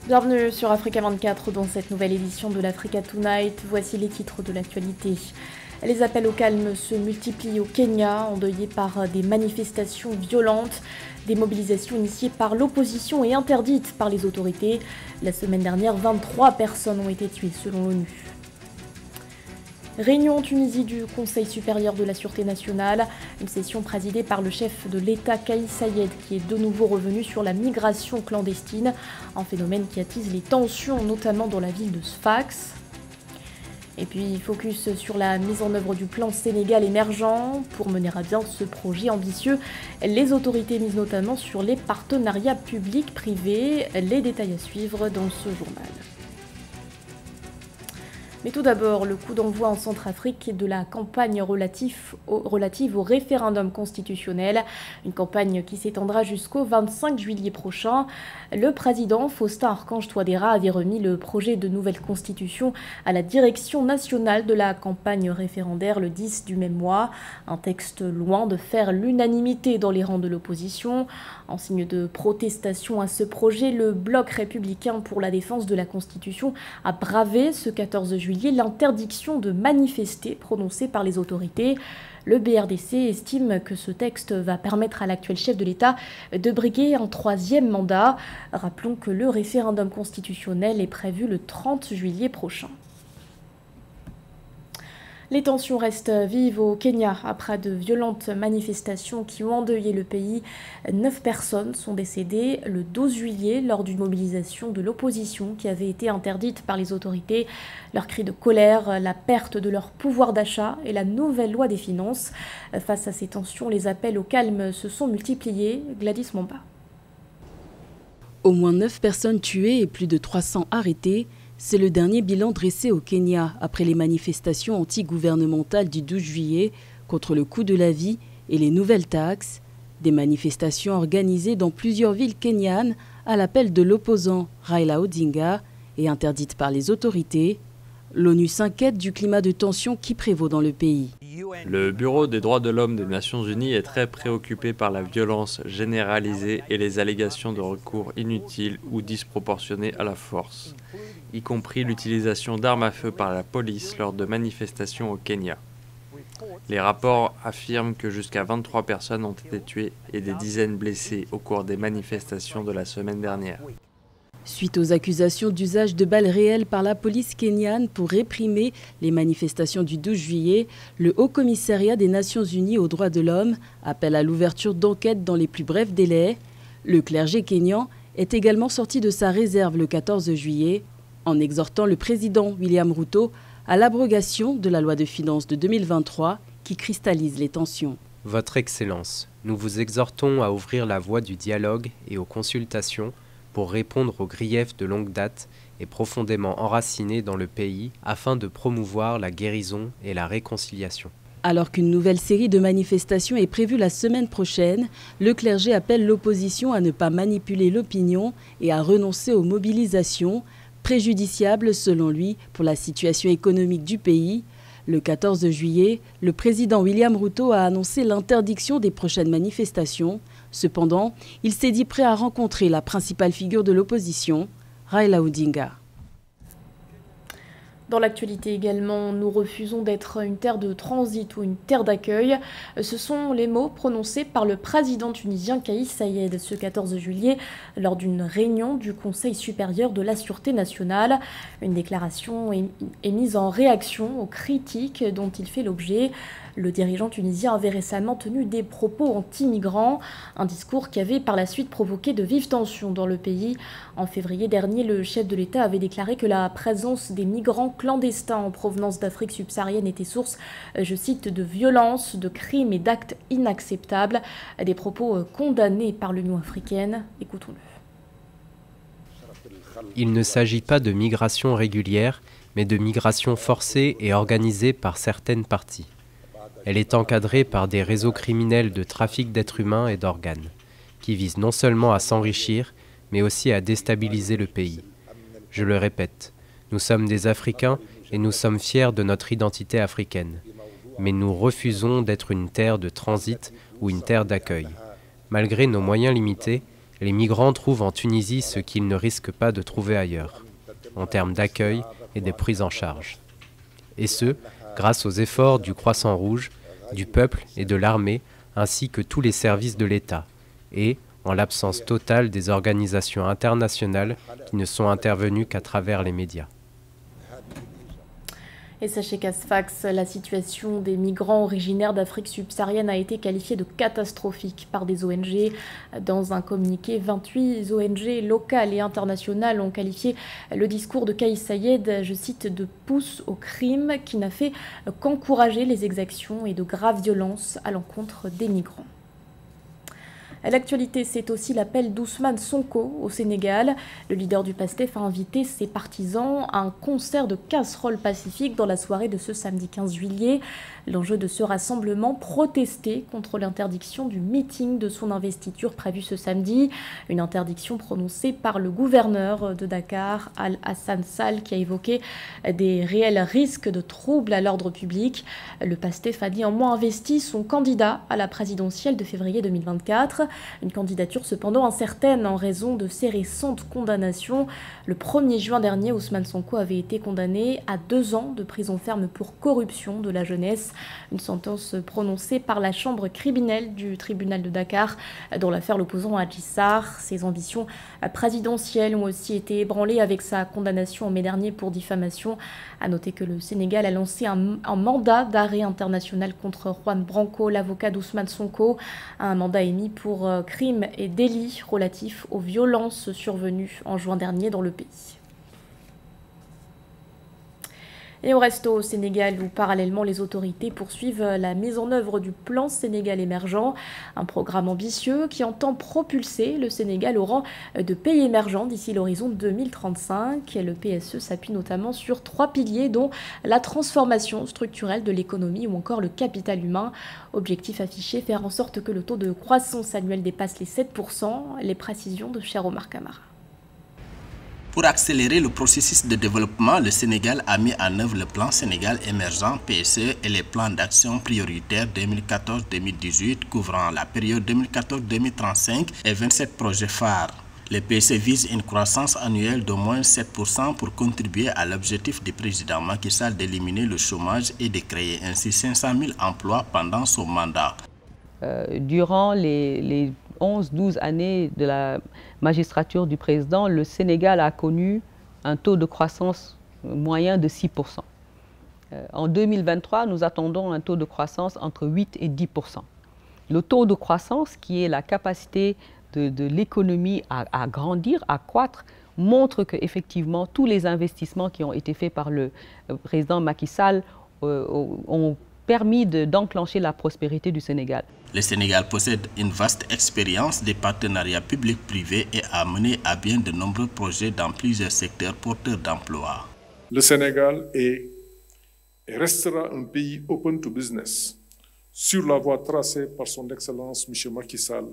Bienvenue sur Africa 24 dans cette nouvelle édition de l'Africa Tonight. Voici les titres de l'actualité. Les appels au calme se multiplient au Kenya, endeuillés par des manifestations violentes, des mobilisations initiées par l'opposition et interdites par les autorités. La semaine dernière, 23 personnes ont été tuées selon l'ONU. Réunion en Tunisie du Conseil supérieur de la Sûreté nationale, une session présidée par le chef de l'État Kais Saied qui est de nouveau revenu sur la migration clandestine, un phénomène qui attise les tensions notamment dans la ville de Sfax. Et puis focus sur la mise en œuvre du plan Sénégal émergent. Pour mener à bien ce projet ambitieux, les autorités misent notamment sur les partenariats publics-privés. Les détails à suivre dans ce journal. Mais tout d'abord, le coup d'envoi en Centrafrique de la campagne relative au référendum constitutionnel, une campagne qui s'étendra jusqu'au 25 juillet prochain. Le président Faustin Archange Touadéra avait remis le projet de nouvelle constitution à la direction nationale de la campagne référendaire le 10 du même mois. Un texte loin de faire l'unanimité dans les rangs de l'opposition. En signe de protestation à ce projet, le bloc républicain pour la défense de la Constitution a bravé ce 14 juillet l'interdiction de manifester prononcée par les autorités. Le BRDC estime que ce texte va permettre à l'actuel chef de l'État de briguer un troisième mandat. Rappelons que le référendum constitutionnel est prévu le 30 juillet prochain. Les tensions restent vives au Kenya après de violentes manifestations qui ont endeuillé le pays. 9 personnes sont décédées le 12 juillet lors d'une mobilisation de l'opposition qui avait été interdite par les autorités. Leurs cris de colère, la perte de leur pouvoir d'achat et la nouvelle loi des finances. Face à ces tensions, les appels au calme se sont multipliés. Gladys Momba. Au moins 9 personnes tuées et plus de 300 arrêtées. C'est le dernier bilan dressé au Kenya après les manifestations anti-gouvernementales du 12 juillet contre le coût de la vie et les nouvelles taxes. Des manifestations organisées dans plusieurs villes kenyanes à l'appel de l'opposant Raila Odinga et interdites par les autorités. L'ONU s'inquiète du climat de tension qui prévaut dans le pays. Le Bureau des droits de l'homme des Nations Unies est très préoccupé par la violence généralisée et les allégations de recours inutiles ou disproportionnés à la force, y compris l'utilisation d'armes à feu par la police lors de manifestations au Kenya. Les rapports affirment que jusqu'à 23 personnes ont été tuées et des dizaines blessées au cours des manifestations de la semaine dernière. Suite aux accusations d'usage de balles réelles par la police kenyane pour réprimer les manifestations du 12 juillet, le Haut Commissariat des Nations Unies aux droits de l'homme appelle à l'ouverture d'enquêtes dans les plus brefs délais. Le clergé kényan est également sorti de sa réserve le 14 juillet en exhortant le président William Ruto à l'abrogation de la loi de finances de 2023 qui cristallise les tensions. Votre Excellence, nous vous exhortons à ouvrir la voie du dialogue et aux consultations pour répondre aux griefs de longue date et profondément enracinés dans le pays afin de promouvoir la guérison et la réconciliation. Alors qu'une nouvelle série de manifestations est prévue la semaine prochaine, le clergé appelle l'opposition à ne pas manipuler l'opinion et à renoncer aux mobilisations, préjudiciables selon lui pour la situation économique du pays. Le 14 juillet, le président William Ruto a annoncé l'interdiction des prochaines manifestations. Cependant, il s'est dit prêt à rencontrer la principale figure de l'opposition, Raila Odinga. Dans l'actualité également, nous refusons d'être une terre de transit ou une terre d'accueil. Ce sont les mots prononcés par le président tunisien Kais Saied ce 14 juillet lors d'une réunion du Conseil supérieur de la Sûreté nationale. Une déclaration est mise en réaction aux critiques dont il fait l'objet. Le dirigeant tunisien avait récemment tenu des propos anti-migrants, un discours qui avait par la suite provoqué de vives tensions dans le pays. En février dernier, le chef de l'État avait déclaré que la présence des migrants clandestins en provenance d'Afrique subsaharienne était source, je cite, de violences, de crimes et d'actes inacceptables. Des propos condamnés par l'Union africaine. Écoutons-le. Il ne s'agit pas de migration régulière, mais de migration forcée et organisée par certaines parties. Elle est encadrée par des réseaux criminels de trafic d'êtres humains et d'organes, qui visent non seulement à s'enrichir, mais aussi à déstabiliser le pays. Je le répète, nous sommes des Africains et nous sommes fiers de notre identité africaine. Mais nous refusons d'être une terre de transit ou une terre d'accueil. Malgré nos moyens limités, Les migrants trouvent en Tunisie ce qu'ils ne risquent pas de trouver ailleurs, en termes d'accueil et de prise en charge. Et ce, grâce aux efforts du Croissant Rouge, du peuple et de l'armée, ainsi que tous les services de l'État, et en l'absence totale des organisations internationales qui ne sont intervenues qu'à travers les médias. Et sachez qu'à Sfax, la situation des migrants originaires d'Afrique subsaharienne a été qualifiée de catastrophique par des ONG. Dans un communiqué, 28 ONG locales et internationales ont qualifié le discours de Kais Saied, je cite, de pousse au crime qui n'a fait qu'encourager les exactions et de graves violences à l'encontre des migrants. L'actualité, c'est aussi l'appel d'Ousmane Sonko au Sénégal. Le leader du PASTEF a invité ses partisans à un concert de casseroles pacifiques dans la soirée de ce samedi 15 juillet. L'enjeu de ce rassemblement, protester contre l'interdiction du meeting de son investiture prévue ce samedi. Une interdiction prononcée par le gouverneur de Dakar, Al-Hassan Sall, qui a évoqué des réels risques de troubles à l'ordre public. Le PASTEF a néanmoins investi son candidat à la présidentielle de février 2024. Une candidature cependant incertaine en raison de ses récentes condamnations. Le 1er juin dernier, Ousmane Sonko avait été condamné à 2 ans de prison ferme pour corruption de la jeunesse. Une sentence prononcée par la chambre criminelle du tribunal de Dakar dans l'affaire l'opposant à Adji Sarr. Ses ambitions présidentielles ont aussi été ébranlées avec sa condamnation en mai dernier pour diffamation. À noter que le Sénégal a lancé un mandat d'arrêt international contre Juan Branco, l'avocat d'Ousmane Sonko. Un mandat émis pour crimes et délits relatifs aux violences survenues en juin dernier dans le pays. Et on reste au Sénégal où parallèlement les autorités poursuivent la mise en œuvre du plan Sénégal émergent, un programme ambitieux qui entend propulser le Sénégal au rang de pays émergent d'ici l'horizon 2035. Le PSE s'appuie notamment sur 3 piliers dont la transformation structurelle de l'économie ou encore le capital humain. Objectif affiché, faire en sorte que le taux de croissance annuel dépasse les 7%. Les précisions de Cher Omar Kamara. Pour accélérer le processus de développement, le Sénégal a mis en œuvre le plan Sénégal émergent PSE et les plans d'action prioritaires 2014-2018 couvrant la période 2014-2035 et 27 projets phares. Le PSE vise une croissance annuelle d'au moins 7% pour contribuer à l'objectif du président Macky Sall d'éliminer le chômage et de créer ainsi 500 000 emplois pendant son mandat. Durant les 11-12 années de la magistrature du président, le Sénégal a connu un taux de croissance moyen de 6%. En 2023, nous attendons un taux de croissance entre 8 et 10%. Le taux de croissance, qui est la capacité de l'économie à grandir, à croître, montre qu'effectivement tous les investissements qui ont été faits par le président Macky Sall ont permis d'enclencher la prospérité du Sénégal. Le Sénégal possède une vaste expérience des partenariats publics-privés et a mené à bien de nombreux projets dans plusieurs secteurs porteurs d'emplois. Le Sénégal est et restera un pays open to business sur la voie tracée par son Excellence M. Macky Sall,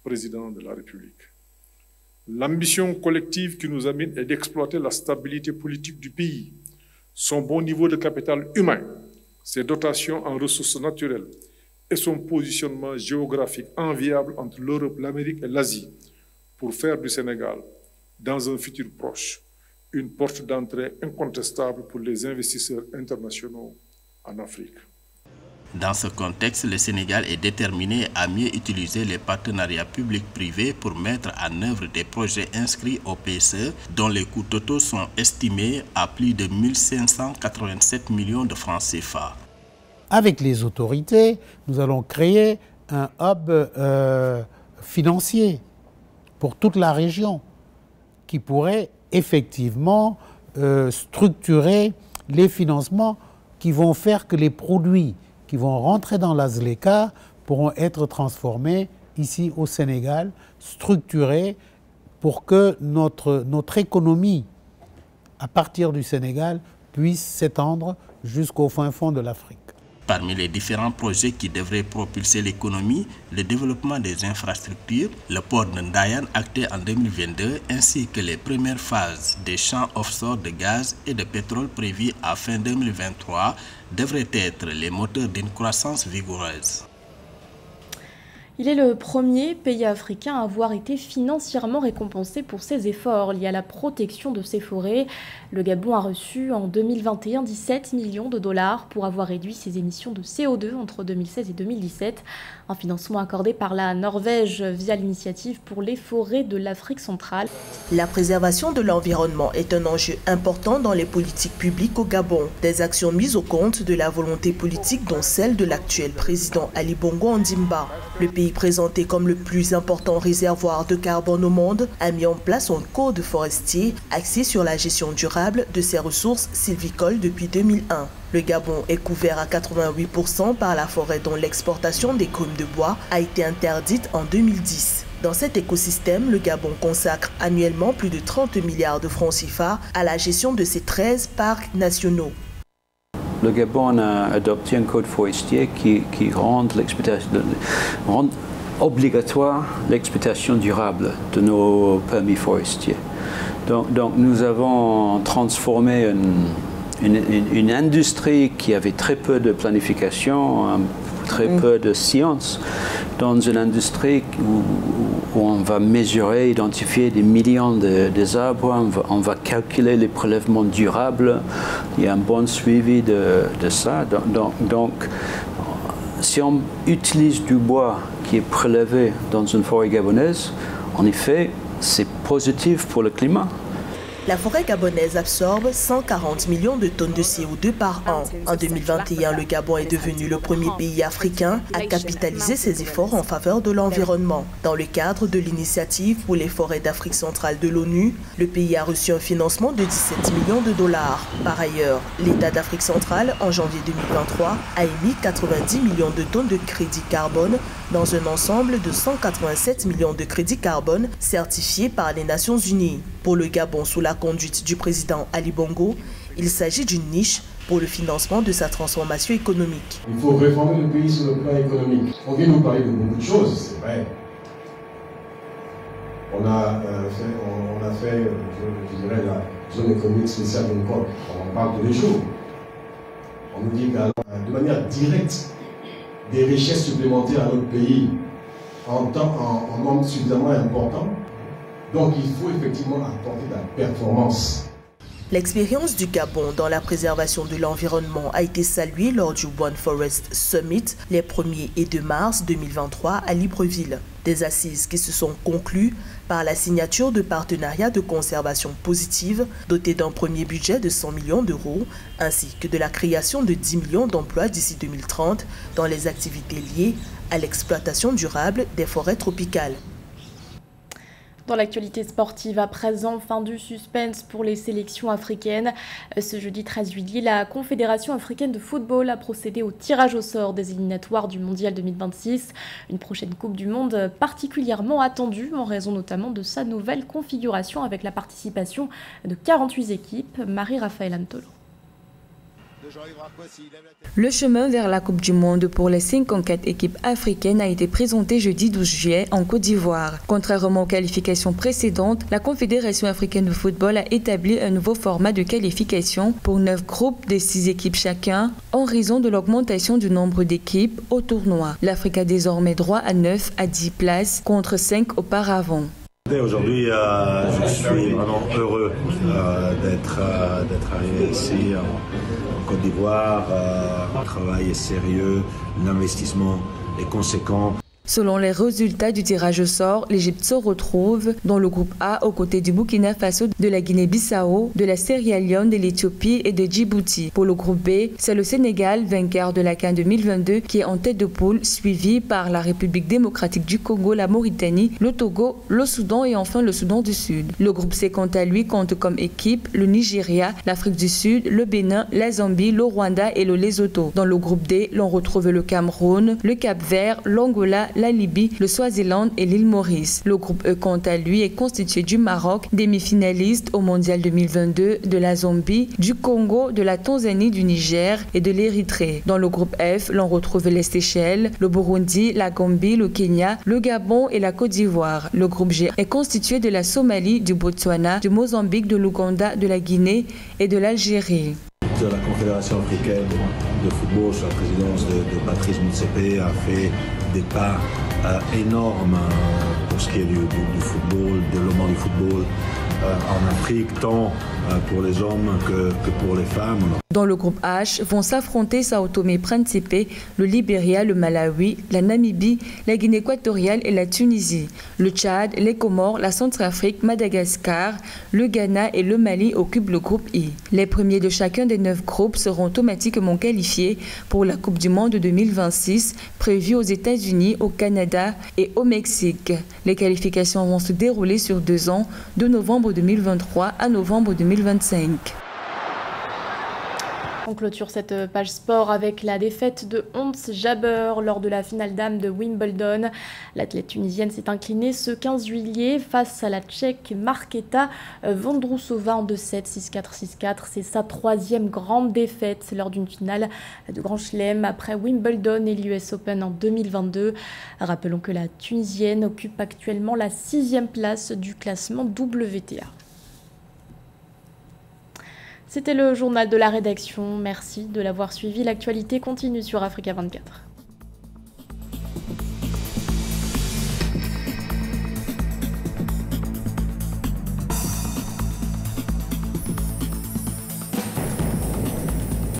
président de la République. L'ambition collective qui nous amène est d'exploiter la stabilité politique du pays, son bon niveau de capital humain, ses dotations en ressources naturelles et son positionnement géographique enviable entre l'Europe, l'Amérique et l'Asie pour faire du Sénégal, dans un futur proche, une porte d'entrée incontestable pour les investisseurs internationaux en Afrique. Dans ce contexte, le Sénégal est déterminé à mieux utiliser les partenariats publics-privés pour mettre en œuvre des projets inscrits au PSE dont les coûts totaux sont estimés à plus de 1 587 millions de francs CFA. Avec les autorités, nous allons créer un hub financier pour toute la région qui pourrait effectivement structurer les financements qui vont faire que les produits qui vont rentrer dans la ZLECA pourront être transformés ici au Sénégal, structurés pour que notre économie, à partir du Sénégal, puisse s'étendre jusqu'au fin fond de l'Afrique. Parmi les différents projets qui devraient propulser l'économie, le développement des infrastructures, le port de Ndayane acté en 2022, ainsi que les premières phases des champs offshore de gaz et de pétrole prévus à fin 2023, devraient être les moteurs d'une croissance vigoureuse. Il est le premier pays africain à avoir été financièrement récompensé pour ses efforts liés à la protection de ses forêts. Le Gabon a reçu en 2021 17 millions de dollars pour avoir réduit ses émissions de CO2 entre 2016 et 2017. Un financement accordé par la Norvège via l'initiative pour les forêts de l'Afrique centrale. La préservation de l'environnement est un enjeu important dans les politiques publiques au Gabon. Des actions mises au compte de la volonté politique dont celle de l'actuel président Ali Bongo Ondimba. Le pays présenté comme le plus important réservoir de carbone au monde a mis en place un code forestier axé sur la gestion durable de ses ressources sylvicoles depuis 2001. Le Gabon est couvert à 88% par la forêt dont l'exportation des cônes de bois a été interdite en 2010. Dans cet écosystème, le Gabon consacre annuellement plus de 30 milliards de francs CFA à la gestion de ses 13 parcs nationaux. Le Gabon a adopté un code forestier qui rend obligatoire l'exploitation durable de nos permis forestiers. Donc nous avons transformé une industrie qui avait très peu de planification, très peu de science, dans une industrie où on va mesurer, identifier des millions d'arbres, on va calculer les prélèvements durables, il y a un bon suivi de ça. Donc, si on utilise du bois qui est prélevé dans une forêt gabonaise, en effet, c'est positif pour le climat. La forêt gabonaise absorbe 140 millions de tonnes de CO2 par an. En 2021, le Gabon est devenu le premier pays africain à capitaliser ses efforts en faveur de l'environnement. Dans le cadre de l'initiative pour les forêts d'Afrique centrale de l'ONU, le pays a reçu un financement de 17 millions de dollars. Par ailleurs, l'État d'Afrique centrale, en janvier 2023, a émis 90 millions de tonnes de crédit carbone dans un ensemble de 187 millions de crédits carbone certifiés par les Nations Unies. Pour le Gabon, sous la conduite du président Ali Bongo, il s'agit d'une niche pour le financement de sa transformation économique. Il faut réformer le pays sur le plan économique. On vient nous parler de beaucoup de choses, c'est vrai. On a fait, je dirais, la zone économique spéciale de l'Europe. On en parle tous les jours. On nous dit que de manière directe, des richesses supplémentaires à notre pays en nombre suffisamment important. Donc il faut effectivement apporter de la performance. L'expérience du Gabon dans la préservation de l'environnement a été saluée lors du One Forest Summit les 1er et 2 mars 2023 à Libreville. Des assises qui se sont conclues par la signature de partenariats de conservation positive dotés d'un premier budget de 100 millions d'euros ainsi que de la création de 10 millions d'emplois d'ici 2030 dans les activités liées à l'exploitation durable des forêts tropicales. Dans l'actualité sportive à présent, fin du suspense pour les sélections africaines. Ce jeudi 13 juillet, la Confédération africaine de football a procédé au tirage au sort des éliminatoires du Mondial 2026. Une prochaine Coupe du Monde particulièrement attendue en raison notamment de sa nouvelle configuration avec la participation de 48 équipes. Marie-Raphaël Antolo. Le chemin vers la Coupe du Monde pour les 54 équipes africaines a été présenté jeudi 12 juillet en Côte d'Ivoire. Contrairement aux qualifications précédentes, la Confédération africaine de football a établi un nouveau format de qualification pour 9 groupes de 6 équipes chacun en raison de l'augmentation du nombre d'équipes au tournoi. L'Afrique a désormais droit à 9 à 10 places contre 5 auparavant. Aujourd'hui, je suis vraiment heureux d'être arrivé ici en Côte d'Ivoire. Le travail est sérieux, l'investissement est conséquent. Selon les résultats du tirage au sort, l'Égypte se retrouve dans le groupe A aux côtés du Burkina Faso, de la Guinée-Bissau, de la Sierra Leone, de l'Éthiopie et de Djibouti. Pour le groupe B, c'est le Sénégal, vainqueur de la CAN 2022, qui est en tête de poule, suivi par la République démocratique du Congo, la Mauritanie, le Togo, le Soudan et enfin le Soudan du Sud. Le groupe C, quant à lui, compte comme équipe le Nigeria, l'Afrique du Sud, le Bénin, la Zambie, le Rwanda et le Lesotho. Dans le groupe D, l'on retrouve le Cameroun, le Cap-Vert, l'Angola, la Libye, le Swaziland et l'île Maurice. Le groupe E, quant à lui, est constitué du Maroc, demi-finaliste au Mondial 2022, de la Zambie, du Congo, de la Tanzanie, du Niger et de l'Érythrée. Dans le groupe F, l'on retrouve les Seychelles, le Burundi, la Gambie, le Kenya, le Gabon et la Côte d'Ivoire. Le groupe G est constitué de la Somalie, du Botswana, du Mozambique, de l'Ouganda, de la Guinée et de l'Algérie. de la Confédération africaine de football sous la présidence de Patrice Motsepe a fait des pas énormes pour ce qui est du football, du développement du football en Afrique, tant pour les hommes que pour les femmes. Dans le groupe H vont s'affronter Sao Tomé et Principe, le Libéria, le Malawi, la Namibie, la Guinée équatoriale et la Tunisie. Le Tchad, les Comores, la Centrafrique, Madagascar, le Ghana et le Mali occupent le groupe I. Les premiers de chacun des 9 groupes seront automatiquement qualifiés pour la Coupe du Monde 2026, prévue aux États-Unis, au Canada et au Mexique. Les qualifications vont se dérouler sur 2 ans, de novembre 2023 à novembre 2025. On clôture cette page sport avec la défaite de Ons Jabeur lors de la finale dames de Wimbledon. L'athlète tunisienne s'est inclinée ce 15 juillet face à la Tchèque Markéta Vondrousova en 2-7, 6-4, 6-4. C'est sa 3e grande défaite lors d'une finale de Grand Chelem après Wimbledon et l'US Open en 2022. Rappelons que la Tunisienne occupe actuellement la 6e place du classement WTA. C'était le journal de la rédaction. Merci de l'avoir suivi. L'actualité continue sur Africa 24.